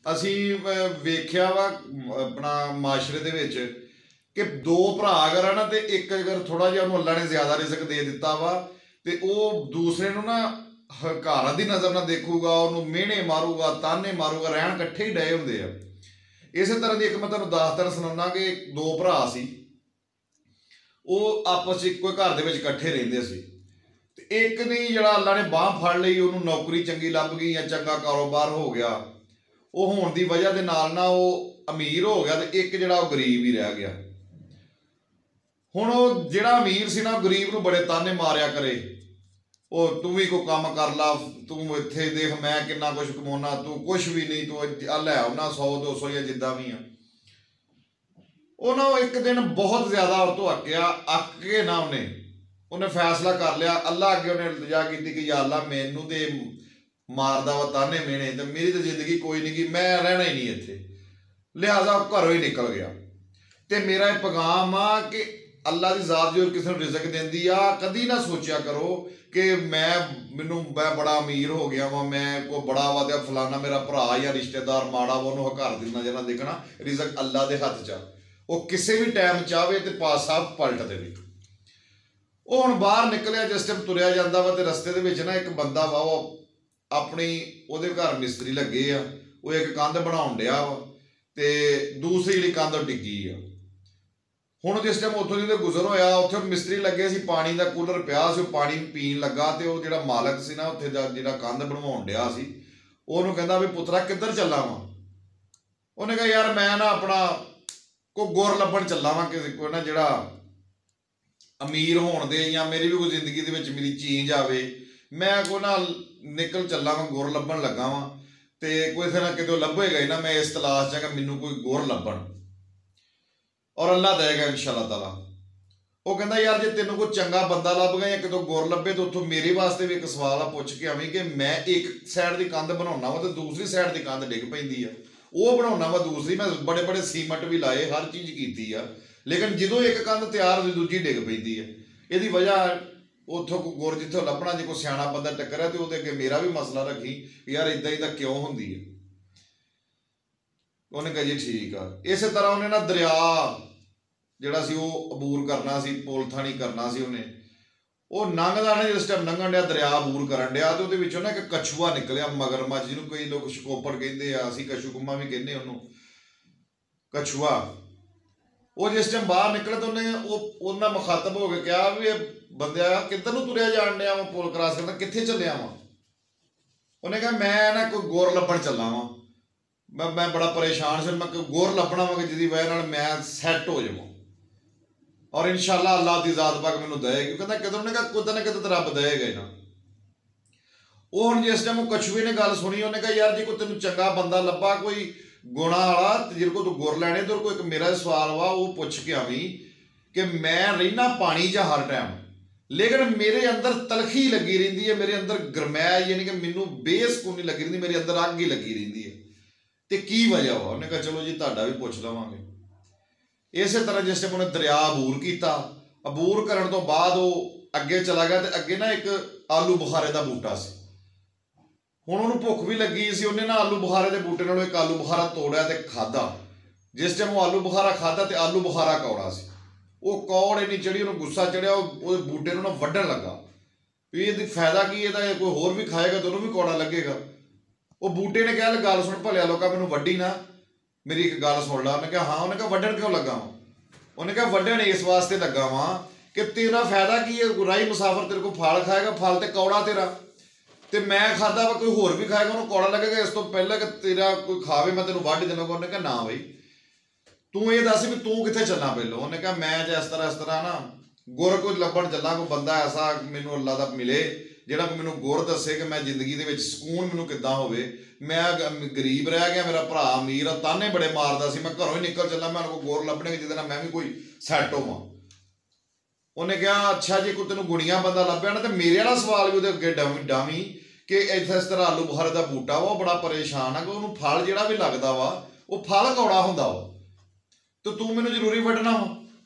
ਅਸੀਂ ਵੇਖਿਆ ਵਾ अपना माशरे दे विच कि दो भरा अगर है ना तो एक अगर थोड़ा जिहा उहनूं अल्लाह ने ज्यादा रिजक दे दिता वा तो वह दूसरे नूं ना हकारा दी नज़र ना देखूगा, उन्होंने मेहने मारूगा, ताने मारूगा, रहन कट्ठे ही डे हुंदे आ। इस तरह की एक मैं तुहानूं दास्तान सुणाना कि दो भरा सी, वो आपस इक्को घर दे विच इकट्ठे रहिंदे सी। एक ने जिहड़ा अल्लाह ने बांह फड़ लई, उहनूं नौकरी चंगी लभ गई या चंगा कारोबार हो गया, वो होण दी वजह दे नाल ना वो अमीर हो गया, तो एक जिहड़ा गरीब ही रह गया। हुण जिहड़ा अमीर सी ना गरीब नूं बड़े ताने मारिया करे, ओ तू भी कोई काम कर ला, तू इत्थे देख मैं किन्ना कुछ कमाउणा, तू कुछ भी नहीं, तू लै आउणा 100-200 या जिद्दां भी आ। ਉਹ ਨਾ एक दिन बहुत ज़्यादा और तो अक्या, अक के ना उन्हें फैसला कर लिया, अल्लाह अगे उन्हें इल्तजा की कि या अल्लाह मैनू तो मारदा वा ताने मेने, तो मेरी तो जिंदगी कोई नहीं की, मैं रहना ही नहीं इत्थे, लिहाजा घरों ही निकल गया। तो मेरा एक पैगाम आ कि अल्लाह की जात जो किसी को रिजक देंदी आ, कदी ना सोचा करो कि मैं बड़ा अमीर हो गया वा, मैं को बड़ा वा फलाना मेरा भरा या रिश्तेदार माड़ा वा, उन्होंने हकार दी नज़र ना देखना। रिजक अल्लाह के हथ च, वो किसी भी टाइम चाहे तो पासा पलट देवे। वो हुण बाहर निकलिया, जिस टाइम तुरिया जाता वा तो रस्ते दे विच ना एक बंदा वा, वो अपनी उहदे घर मिस्त्री लगे आ, वो एक कंध बनाउण डिया वा, ते दूसरी जिहड़ी कंध डिग्गी आ। हुण जिस टाइम उत्थों जिहदे गुजर होया, उत्थे मिस्त्री लगे सी, पानी का कूलर पिया सी, पानी पीण लगा, तो वो जिहड़ा मालक सी ना उत्थे जिहड़ा कंध बनवाउण डिया सी, उहनूं कहंदा भी पुत्तरा किधर चला वा। उहने कहा यार मैं ना अपना को गुर लभण चला वा, किसी को ना जिहड़ा अमीर होण दे या मेरी भी कोई जिंदगी दे विच मेरी चेंज आवे, मैं को ना निकल चला वा, गुर लभण लगा वा, तो किते ना कितों लभेगा ही ना, मैं इस तलाश च कि मैनूं कोई गुर लभण, और अल्लाह देगा इंशाअल्लाह ताला। वो कहता यार जे तेनों कोई चंगा बंदा लभ गया या कितों गुर लभे, तो उतों मेरे वास्ते भी एक सवाल आ पुछ के आवी कि मैं एक साइड की कंध बनाउणा वा, तो दूसरी साइड की कंध डिग पैंदी आ, वो बनाउणा वा दूसरी, मैं बड़े बड़े सीमेंट भी लाए, हर चीज़ कीती आ, लेकिन जो एक कंध तैयार हुई दूजी डिग पैंदी है। इहदी वजह उतों गुर जिथों लभना, जो कोई सियाणा बंदा टक्करिया तो उहदे अगे मेरा भी मसला रखी यार इदां ही तां क्यों हुंदी है। उन्हें कहा जी ठीक आ। इस तरह उन्हें ना दरिया जिहड़ा सी वो अबूर करना सी, पुल थाणी करना सी, उन्हें वो लंघदा ना जिस टाइम लंघण डिया, दरिया अबूर करन डिया, तो उहदे विचों ना एक कछुआ निकलिया, मगरमच्छ, जिन्होंने कई लोग शकोपड़ कहते हैं, असीं कछूकुम्मा भी कहने उन्होंने, कछुआ। वो जिस टाइम बाहर निकले तो उन्हें उन्हें मुखातब हो के कहा भी बंदिया किधर नूं तुरिया जाण डिया वा, पुल क्रॉस करना कित्थे चलिया वा। उन्हें कहा मैं ना कोई गुर लभण चला वा, मैं बड़ा परेशान से, मैं कोई गुर लभना वा कि जिहदी वजह नाल मैं सैट हो जावां, और इंशाअल्लाह अल्लाह की जात पाक मैनूं देगी। कहता कितों ने कहा किते ना किते तो रब देगा ही ना। वो हुण जिस टाइम कछुए ने गल सुनी, उन्हें कहा यार जे कोई तेनों चंगा बंदा लभा, कोई गुणा वाला, जिहदे कोल तू गुर लैणे, तो कोई एक मेरा सवाल वा वो पुछ के आवी कि मैं रहिना पानी च हर टाइम, लेकिन मेरे अंदर तलखी लगी रहिंदी है, मेरे अंदर गरमैश यानी कि मैनूं बेसकूनी लगी रहिंदी, मेरे अंदर अग ही लगी रहिंदी है, तो की वजह वा। उन्हें कहा चलो जी तुहाडा भी पुछ लवांगे। इस तरह जिस टाइम उन्हें दरिया अबूर किया, अबूर करने तो बाद वो अगे चला गया, तो अगे ना एक आलू बुखारे का बूटा से, हुण उन्होंने भुख भी लगी सी, उन्हें ना आलू बुखारे के बूटे नालों एक आलू बुखारा तोड़िया तो खाधा। जिस टाइम वो आलू बुखारा खाधा तो आलू बुखारा कौड़ा सी, वो कौड़ इन्नी चढ़ी, उन्होंने गुस्सा चढ़िया, वो बूटे नूं ना वड्ढण लगा भी ये फायदा की, ये कोई होर भी खाएगा तो उन्होंने भी कौड़ा लगेगा। वो बूटे ने कहा गल सुन भलिया लोका, मैनूं वड्डी ना, मेरी एक गल सुन ला। उन्हें कहा हाँ। उन्हें कहा वड्ढण क्यों लगा वा। उन्हें कहा वड्ढण इस वास्ते लगा वा कि तेरा फायदा की है, राही मुसाफिर तेरे को फल खाएगा, फल तो कौड़ा तेरा, तो मैं खादा वा, कोई होर भी खाएगा उन्होंने कौड़ा लगेगा, इस तो पहले कि तेरा कोई खावे मैं तेनों वड्ढ देना। उन्हें कहा ना बई तू ये दस भी तू कित्थे चलना पहलों। उन्हें कहा मैं जो इस तरह ना गुर कोई लभण चला, कोई बंदा ऐसा मैनूं अल्लाह दा मिले जिहड़ा मैनूं गुर दसे कि मैं जिंदगी दे विच सकून मैनूं किद्दां होवे। मैं गरीब रह गया, मेरा भरा अमीर, ताने बड़े मारदा सी, मैं घरों ही निकल चला, मैं कोई गुर लभणे जिहदे नाल मैं भी कोई सैट होवां। उन्हें कहा अच्छा जी कोई तेनों गुणिया बंदा लभ्या ना, तो मेरे वाला सवाल भी उहदे अगे डावी कि इस तरह आलू बुखारे का बूटा वा, बड़ा परेशान है कि उन्होंने फल जिहड़ा भी लगता वा वो फल कौड़ा हुंदा वा, तो तू मैनूं जरूरी वड्ढना वा।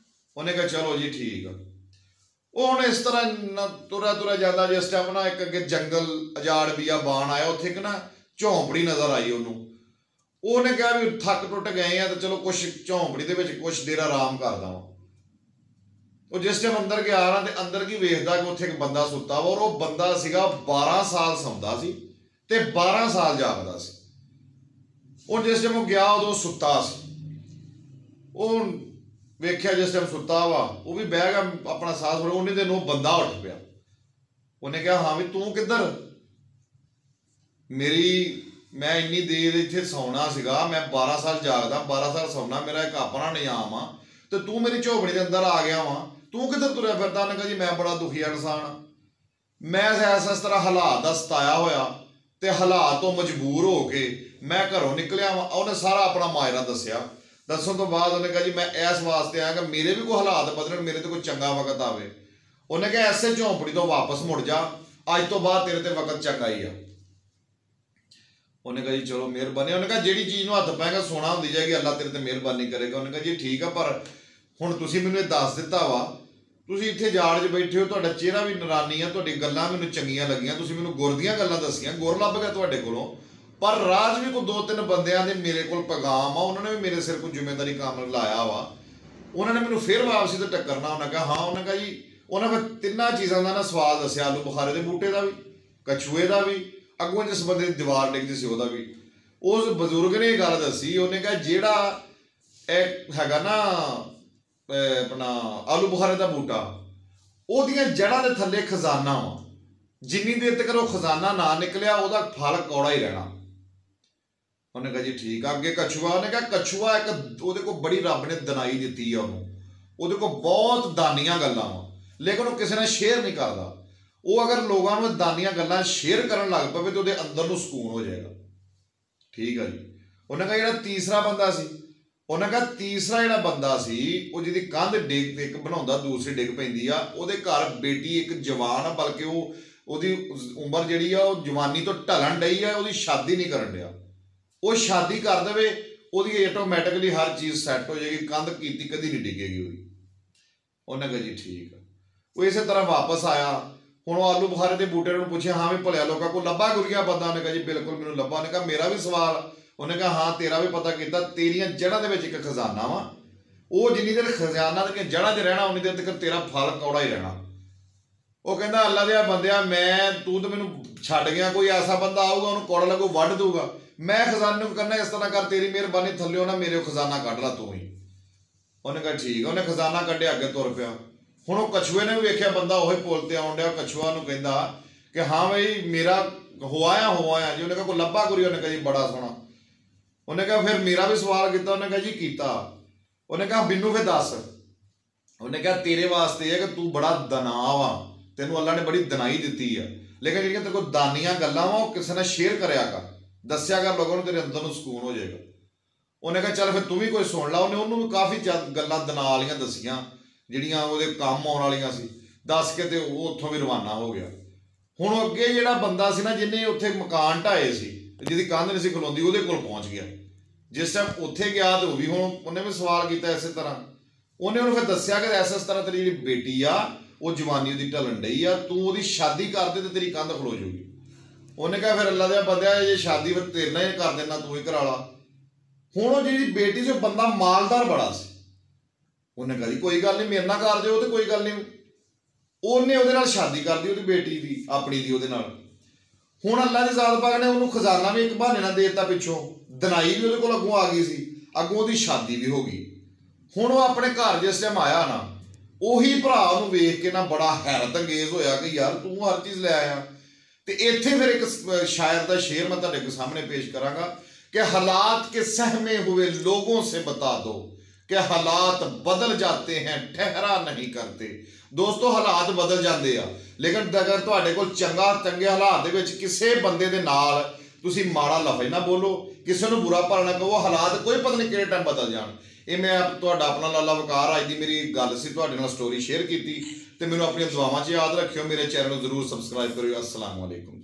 उन्हें कहा चलो जी ठीक है। वो हुण इस तरह तुरा तुरा जाता, जिस टाइम ना एक अगे जंगल अजाड़ बिया बाण आया, उत्थे एक ना झोंपड़ी नज़र आई उन्होंने। ਉਹਨੇ ਕਿਹਾ ਵੀ ਥੱਕ ਟੁੱਟ ਗਏ ਆ ਤੇ ਚਲੋ ਕੁਛ ਝੌਂਪੜੀ ਦੇ ਵਿੱਚ ਕੁਛ ਦੇਰ ਆਰਾਮ ਕਰਦਾ ਵਾਂ। ਉਹ ਜਿਸ ਟਾਈਮ ਅੰਦਰ ਗਿਆ ਨਾ ਤੇ ਅੰਦਰ ਕੀ ਵੇਖਦਾ ਕਿ ਉੱਥੇ ਇੱਕ ਬੰਦਾ ਸੁੱਤਾ ਵਾ, ਔਰ ਉਹ ਬੰਦਾ ਸੀਗਾ 12 ਸਾਲ ਸੌਂਦਾ ਸੀ ਤੇ 12 ਸਾਲ ਜਾਗਦਾ ਸੀ। ਉਹ ਜਿਸ ਟਾਈਮ ਉਹ ਗਿਆ ਉਦੋਂ ਸੁੱਤਾ ਸੀ। ਉਹ ਵੇਖਿਆ ਜਿਸ ਟਾਈਮ ਸੁੱਤਾ ਵਾ ਉਹ ਵੀ ਬਹਿ ਗਿਆ ਆਪਣਾ ਸਾਹ ਫੜੋ, ਉਹਨੇ ਦਿਨ ਉਹ ਬੰਦਾ ਉੱਠ ਪਿਆ। ਉਹਨੇ ਕਿਹਾ ਹਾਂ ਵੀ ਤੂੰ ਕਿੱਧਰ? ਮੈਂ ਇੰਨੀ ਦੇਰ ਇੱਥੇ ਸੌਣਾ ਸੀਗਾ, ਮੈਂ 12 ਸਾਲ ਜਾਗਦਾ, 12 ਸਾਲ ਸੌਣਾ, ਮੇਰਾ ਇੱਕ ਆਪਣਾ ਨਿਯਾਮ ਆ, ਤੇ ਤੂੰ ਮੇਰੀ ਝੋਪੜੀ ਦੇ ਅੰਦਰ ਆ ਗਿਆ ਵਾਂ, ਤੂੰ ਕਿੱਧਰ ਤੁਰਿਆ ਫਿਰਦਾ? ਉਹਨੇ ਕਿਹਾ ਜੀ ਮੈਂ ਬੜਾ ਦੁਖੀ ਇਨਸਾਨ ਆ, ਮੈਂ ਇਸ ਤਰ੍ਹਾਂ ਹਾਲਾਤ ਦਾ ਸਤਾਇਆ ਹੋਇਆ ਤੇ ਹਾਲਾਤ ਤੋਂ ਮਜਬੂਰ ਹੋ ਕੇ ਮੈਂ ਘਰੋਂ ਨਿਕਲਿਆ ਵਾਂ। ਉਹਨੇ ਸਾਰਾ ਆਪਣਾ ਮਾਜਰਾ ਦੱਸਿਆ। ਦੱਸਣ ਤੋਂ ਬਾਅਦ ਉਹਨੇ ਕਿਹਾ ਜੀ ਮੈਂ ਇਸ ਵਾਸਤੇ ਆਇਆ ਕਿ ਮੇਰੇ ਵੀ ਕੋਈ ਹਾਲਾਤ ਬਦਲਣ, ਮੇਰੇ ਤੇ ਕੋਈ ਚੰਗਾ ਵਕਤ ਆਵੇ। ਉਹਨੇ ਕਿਹਾ ਐਸੇ ਝੌਂਪੜੀ ਤੋਂ ਵਾਪਸ ਮੁੜ ਜਾ, ਅੱਜ ਤੋਂ ਬਾਅਦ ਤੇਰੇ ਤੇ ਵਕਤ ਚੰਗਾ ਹੀ ਆ। ਉਹਨੇ ਕਿਹਾ ਜੀ ਚਲੋ ਮਿਹਰਬਾਨੀ। ਉਹਨੇ ਕਿਹਾ ਜਿਹੜੀ ਚੀਜ਼ ਨੂੰ ਹੱਥ ਪਾਏਗਾ ਸੋਨਾ ਹੁੰਦੀ ਜਾਏਗੀ, ਅੱਲਾ ਤੇਰੇ ਤੇ ਮਿਹਰਬਾਨੀ ਕਰੇਗਾ। ਉਹਨੇ ਕਿਹਾ ਜੀ ਠੀਕ ਆ, ਪਰ ਹੁਣ ਤੁਸੀਂ ਮੈਨੂੰ ਇਹ ਦੱਸ ਦਿੱਤਾ ਵਾ, ਤੁਸੀਂ ਇੱਥੇ ਜਾੜ 'ਚ ਬੈਠੇ ਹੋ, ਤੁਹਾਡਾ ਚਿਹਰਾ ਵੀ ਨਰਾਨੀ ਆ, ਤੁਹਾਡੀ ਗੱਲਾਂ ਮੈਨੂੰ ਚੰਗੀਆਂ ਲੱਗੀਆਂ, ਤੁਸੀਂ ਮੈਨੂੰ ਗੁਰ ਦੀਆਂ ਗੱਲਾਂ ਦੱਸੀਆਂ, ਗੁਰ ਲੱਭ ਗਿਆ ਤੁਹਾਡੇ ਕੋਲੋਂ, ਪਰ ਰਾਜ ਵੀ ਕੋਈ 2-3 ਬੰਦਿਆਂ ਦੇ ਮੇਰੇ ਕੋਲ ਪੈਗਾਮ ਆ, ਉਹਨਾਂ ਨੇ ਵੀ ਮੇਰੇ ਸਿਰ ਕੋਈ ਜ਼ਿੰਮੇਵਾਰੀ ਕੰਮ ਲਾਇਆ ਵਾ, ਉਹਨਾਂ ਨੇ ਮੈਨੂੰ ਫਿਰ ਵਾਪਸੀ ਤੇ ਟੱਕਰਨਾ। ਉਹਨੇ ਕਿਹਾ ਹਾਂ। ਉਹਨੇ ਕਿਹਾ ਜੀ ਉਹਨਾਂ ਫਿਰ 3 ਚੀਜ਼ਾਂ ਦਾ ਨਾ ਸਵਾਲ ਦੱਸਿਆ, ਆਲੂ ਬੁਖਾਰੇ ਦੇ ਬੂਟੇ ਦਾ ਵੀ, ਕਛੂਏ ਦਾ ਵੀ, ਅੱਗੋਂ ਜਿਸ ਬੰਦੇ ਦੀ ਦੀਵਾਰ ਡਿੱਗਦੀ ਸੀ ਉਹਦਾ ਵੀ। ਉਸ ਬਜ਼ੁਰਗ ਨੇ ਇਹ ਗੱਲ ਦੱਸੀ। ਉਹਨੇ ਕਿਹਾ ਜਿਹੜਾ ਇਹ ਹੈਗਾ ਨਾ ਆਪਣਾ ਆਲੂ ਬੁਖਾਰੇ ਦਾ ਬੂਟਾ, ਉਹਦੀਆਂ ਜੜ੍ਹਾਂ ਦੇ ਥੱਲੇ ਖਜ਼ਾਨਾ ਵਾ, ਜਿੰਨੀ ਦੇਰ ਤੱਕ ਉਹ ਖਜ਼ਾਨਾ ਨਾ ਨਿਕਲਿਆ ਉਹਦਾ ਫਲ ਕੌੜਾ ਹੀ ਰਹਿਣਾ। ਉਹਨੇ ਕਿਹਾ ਜੀ ਠੀਕ ਆ। ਅੱਗੇ ਕਛੂਆ, ਉਹਨੇ ਕਿਹਾ ਕਛੂਆ ਇੱਕ ਉਹਦੇ ਕੋਲ ਬੜੀ ਰੱਬ ਨੇ ਦਨਾਈ ਦਿੱਤੀ ਆ ਉਹਨੂੰ, ਉਹਦੇ ਕੋਲ ਬਹੁਤ ਦਾਨੀਆਂ ਗੱਲਾਂ ਵਾ, ਲੇਕਿਨ ਉਹ ਕਿਸੇ ਨਾਲ ਸ਼ੇਅਰ ਨਹੀਂ ਕਰਦਾ। ਉਹ ਅਗਰ ਲੋਕਾਂ ਨੂੰ ਦਾਨੀਆਂ ਗੱਲਾਂ ਸ਼ੇਅਰ ਕਰਨ ਲੱਗ ਪਵੇ ਤੇ ਉਹਦੇ ਅੰਦਰ ਨੂੰ ਸਕੂਨ ਹੋ ਜਾਏਗਾ। ਠੀਕ ਆ ਜੀ। ਉਹਨੇ ਕਿਹਾ ਜਿਹੜਾ ਤੀਸਰਾ ਬੰਦਾ ਸੀ, ਉਹਨੇ ਕਿਹਾ ਤੀਸਰਾ ਜਿਹੜਾ ਬੰਦਾ ਸੀ ਉਹ ਜਿਹਦੀ ਕੰਧ ਡਿੱਗ ਇੱਕ ਬਣਾਉਂਦਾ ਦੂਸਰੀ ਡਿੱਗ ਪੈਂਦੀ ਆ, ਉਹਦੇ ਘਰ ਬੇਟੀ ਇੱਕ ਜਵਾਨ ਆ, ਬਲਕਿ ਉਹਦੀ ਉਮਰ ਜਿਹੜੀ ਆ ਉਹ ਜਵਾਨੀ ਤੋਂ ਢਲਣ ਡਈ ਆ, ਉਹਦੀ ਸ਼ਾਦੀ ਨਹੀਂ ਕਰਨ ਡਿਆ। ਉਹ ਸ਼ਾਦੀ ਕਰ ਦੇਵੇ ਉਹਦੀ ਆਟੋਮੈਟਿਕਲੀ ਹਰ ਚੀਜ਼ ਸੈੱਟ ਹੋ ਜਾਏਗੀ, ਕੰਧ ਕੀਤੀ ਕਦੀ ਨਹੀਂ ਡਿੱਗੇਗੀ ਉਹਦੀ। ਉਹਨੇ ਕਿਹਾ ਜੀ ਠੀਕ ਆ। ਉਹ ਇਸੇ ਤਰ੍ਹਾਂ ਵਾਪਸ ਆਇਆ। ਹੁਣ ਉਹ ਆਲੂ ਬੁਖਾਰੇ ਦੇ ਬੂਟੇ ਨੂੰ ਪੁੱਛਿਆ ਹਾਂ ਵੀ ਭਲਿਆ ਲੋਕਾਂ ਕੋਲ ਲੱਭਾ ਗੁਰੀਆ ਬੰਦਾ? ਉਹਨੇ ਕਿਹਾ ਜੀ ਬਿਲਕੁਲ ਮੈਨੂੰ ਲੱਭਾ। ਉਹਨੇ ਕਿਹਾ ਮੇਰਾ ਵੀ ਸਵਾਲ? ਉਹਨੇ ਕਿਹਾ ਹਾਂ ਤੇਰਾ ਵੀ ਪਤਾ ਕੀਤਾ, ਤੇਰੀਆਂ ਜੜ੍ਹਾਂ ਦੇ ਵਿੱਚ ਇੱਕ ਖਜ਼ਾਨਾ ਵਾ, ਉਹ ਜਿੰਨੀ ਦੇਰ ਖਜ਼ਾਨਾ ਦੀਆਂ ਜੜ੍ਹਾਂ 'ਚ ਰਹਿਣਾ ਉਨੀ ਦੇਰ ਤੱਕ ਤੇਰਾ ਫਲ ਕੌੜਾ ਹੀ ਰਹਿਣਾ। ਉਹ ਕਹਿੰਦਾ ਅੱਲਾ ਦੇ ਬੰਦਿਆ, ਤੂੰ ਤਾਂ ਮੈਨੂੰ ਛੱਡ ਗਿਆ, ਕੋਈ ਐਸਾ ਬੰਦਾ ਆਊਗਾ ਉਹਨੂੰ ਕੌੜਾ ਲੱਗੂ ਵੱਢ ਦੂਗਾ, ਮੈਂ ਖਜ਼ਾਨੇ ਨੂੰ ਕਰਨਾ ਇਸ ਤਰ੍ਹਾਂ ਕਰ, ਤੇਰੀ ਮਿਹਰਬਾਨੀ ਥੱਲਿਓ ਨਾ ਮੇਰੇ ਖਜ਼ਾਨਾ ਕੱਢ ਲਾ ਤੂੰ ਹੀ। ਉਹਨੇ ਕਿਹਾ ਠੀਕ। ਉਹਨੇ ਖਜ਼ਾਨਾ ਕੱਢਿਆ, ਅੱਗੇ ਤੁਰ ਪਿਆ। ਹੁਣ ਉਹ ਕਛੂਏ ਨੇ ਵੀ ਵੇਖਿਆ ਬੰਦਾ ਉਹੀ ਪੁੱਲ ਤੇ ਆਉਣ ਡਿਆ। ਕਛੂਆ ਨੂੰ ਕਹਿੰਦਾ ਕਿ ਹਾਂ ਬਈ ਮੇਰਾ ਹੋ ਆਇਆ ਜੀ। ਉਹਨੇ ਕਿਹਾ ਕੋਈ ਲੱਭਾ ਗੁਰੀ? ਉਹਨੇ ਕਿਹਾ ਜੀ ਬੜਾ ਸੋਹਣਾ। ਉਹਨੇ ਕਿਹਾ ਫਿਰ ਮੇਰਾ ਵੀ ਸਵਾਲ ਕੀਤਾ? ਉਹਨੇ ਕਿਹਾ ਜੀ ਕੀਤਾ। ਉਹਨੇ ਕਿਹਾ ਮੈਨੂੰ ਫਿਰ ਦੱਸ। ਉਹਨੇ ਕਿਹਾ ਤੇਰੇ ਵਾਸਤੇ ਇਹ ਹੈ ਕਿ ਤੂੰ ਬੜਾ ਦਨਾ ਵਾ, ਤੈਨੂੰ ਅੱਲਾ ਨੇ ਬੜੀ ਦਨਾਈ ਦਿੱਤੀ ਆ, ਲੇਕਿਨ ਜਿਹੜੀਆਂ ਤੇਰੇ ਕੋਲ ਦਾਨੀਆਂ ਗੱਲਾਂ ਵਾ ਉਹ ਕਿਸੇ ਨਾਲ ਸ਼ੇਅਰ ਕਰਿਆ ਕਰ, ਦੱਸਿਆ ਕਰ ਲੋਕਾਂ ਨੂੰ, ਤੇਰੇ ਅੰਦਰ ਨੂੰ ਸਕੂਨ ਹੋ ਜਾਏਗਾ। ਉਹਨੇ ਕਿਹਾ ਚੱਲ ਫਿਰ ਤੂੰ ਵੀ ਕੋਈ ਸੁਣ ਲਾ। ਉਹਨੇ ਉਹਨੂੰ ਵੀ ਕਾਫੀ ਗੱਲਾਂ ਦਨਾ ਵਾਲੀਆਂ ਦੱਸੀਆਂ ਜਿਹੜੀਆਂ ਉਹਦੇ ਕੰਮ ਆਉਣ ਵਾਲੀਆਂ ਸੀ, ਦੱਸ ਕੇ ਤੇ ਉਹ ਉੱਥੋਂ ਵੀ ਰਵਾਨਾ ਹੋ ਗਿਆ। ਹੁਣ ਅੱਗੇ ਜਿਹੜਾ ਬੰਦਾ ਸੀ ਨਾ ਜਿਹਨੇ ਉੱਥੇ ਮਕਾਨ ਢਾਏ ਸੀ, ਜਿਹਦੀ ਕੰਧ ਨਹੀਂ ਸੀ ਖਲੋਂਦੀ, ਉਹਦੇ ਕੋਲ ਪਹੁੰਚ ਗਿਆ। ਜਿਸ ਟਾਈਮ ਉੱਥੇ ਗਿਆ ਤੇ ਉਹ ਵੀ ਹੁਣ ਉਹਨੇ ਵੀ ਸਵਾਲ ਕੀਤਾ ਇਸੇ ਤਰ੍ਹਾਂ। ਉਹਨੇ ਉਹਨੂੰ ਫਿਰ ਦੱਸਿਆ ਕਿ ਇਸ ਤਰ੍ਹਾਂ ਤੇਰੀ ਜਿਹੜੀ ਬੇਟੀ ਆ ਉਹ ਜਵਾਨੀ ਉਹਦੀ ਢਲਣ ਡਈ ਆ, ਤੂੰ ਉਹਦੀ ਸ਼ਾਦੀ ਕਰ ਦੇ ਤੇ ਤੇਰੀ ਕੰਧ ਖਲੋ ਜਾਊਗੀ। ਉਹਨੇ ਕਿਹਾ ਫਿਰ ਅੱਲਾ ਦੇ ਬੰਦਿਆ ਜੇ ਸ਼ਾਦੀ ਫਿਰ ਤੇਰੇ ਨਾਲ ਹੀ ਕਰ ਦੇਣਾ, ਤੂੰ ਹੀ ਕਰਾ ਲਾ। ਹੁਣ ਉਹ ਜਿਹੜੀ ਬੇਟੀ ਸੀ ਉਹ ਬੰਦਾ ਮਾਲਦਾਰ ਬੜਾ ਸੀ। ਉਹਨੇ ਕਿਹਾ ਜੀ ਕੋਈ ਗੱਲ ਨਹੀਂ, ਮੇਰੇ ਨਾਲ ਕਰ ਦਿਓ ਤੇ ਕੋਈ ਗੱਲ ਨਹੀਂ। ਉਹਨੇ ਉਹਦੇ ਨਾਲ ਸ਼ਾਦੀ ਕਰਦੀ, ਉਹਦੀ ਬੇਟੀ ਦੀ, ਆਪਣੀ ਦੀ ਉਹਦੇ ਨਾਲ। ਹੁਣ ਅੱਲਾ ਦੀ ਜ਼ਾਤ ਪਾਕ ਨੇ ਉਹਨੂੰ ਖਜ਼ਾਨਾ ਵੀ ਇੱਕ ਬਹਾਨੇ ਨਾਲ ਦੇ ਦਿੱਤਾ, ਪਿੱਛੋਂ ਦਨਾਈ ਵੀ ਉਹਦੇ ਕੋਲ ਅੱਗੋਂ ਆ ਗਈ ਸੀ, ਅੱਗੋਂ ਉਹਦੀ ਸ਼ਾਦੀ ਵੀ ਹੋ ਗਈ। ਹੁਣ ਉਹ ਆਪਣੇ ਘਰ ਜਿਸ ਟਾਈਮ ਆਇਆ ਨਾ, ਉਹੀ ਭਰਾ ਉਹਨੂੰ ਵੇਖ ਕੇ ਨਾ ਬੜਾ ਹੈਰਤ ਅੰਗੇਜ਼ ਹੋਇਆ ਕਿ ਯਾਰ ਤੂੰ ਹਰ ਚੀਜ਼ ਲੈ ਆਇਆ। ਤੇ ਇੱਥੇ ਫਿਰ ਇੱਕ ਸ਼ਾਇਰ ਦਾ ਸ਼ੇਰ ਮੈਂ ਤੁਹਾਡੇ ਸਾਹਮਣੇ ਪੇਸ਼ ਕਰਾਂਗਾ कि हालात के सहमे हुए लोगों से बता दो कि हालात बदल जाते हैं, ठहरा नहीं करते। दोस्तों हालात बदल जाते हैं, लेकिन अगर तुहाडे कोल चंगे हालात दे विच किसी बंदे दे नाल तुसी माड़ा लफज ना बोलो, किसी नूं बुरा भला ना कहो, हालात कोई पता नहीं किहड़े टाइम बदल जाण। ये मैं तुहाडा अपना लाला वकार अज दी मेरी गल सी, तुहाडे नाल स्टोरी शेयर कीती। ते मैनूं अपनी दुआवां 'च याद रखियो, मेरे चैनल नूं जरूर सबसक्राइब करियो। अस्सलाम वालेकुम।